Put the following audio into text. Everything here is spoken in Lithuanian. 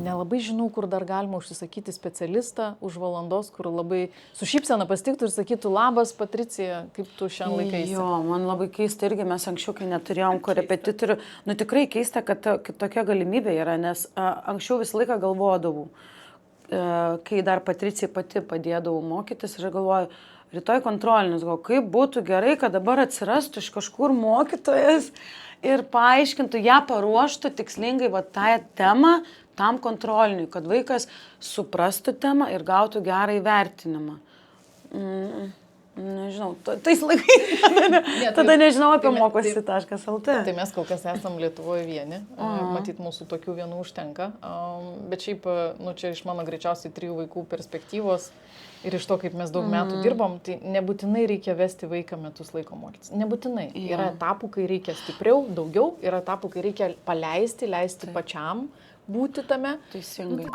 nelabai žinau, kur dar galima užsisakyti specialistą už valandos, kur labai su šypsena pasitiktų ir sakytų, labas, Patricija, kaip tu šiandien laikaisi. Jo, man labai keista irgi, mes anksčiau, kai neturėjom korepetitorių, nu tikrai keista, kad tokia galimybė yra, nes anksčiau visą laiką galvodavau, kai dar Patricija pati padėdavau mokytis, ir galvoju, rytoj kontrolinis, kaip būtų gerai, kad dabar atsirastų iš kažkur mokytojas ir paaiškintų, ją paruoštų tikslingai tą temą tam kontroliniui, kad vaikas suprastų temą ir gautų gerą įvertinimą. Nežinau, tais laikais tada nežinau apie mokosi.lt. Tai mes kol kas esam Lietuvoje vieni, matyt, mūsų tokių vienų užtenka, bet šiaip, čia iš mano greičiausiai 3 vaikų perspektyvos ir iš to, kaip mes daug metų dirbom, tai nebūtinai reikia vesti vaiką metus laiko mokytis. Nebūtinai. Yra etapų, kai reikia stipriau, daugiau, yra etapų, kai reikia leisti pačiam būti tame. Teisingai.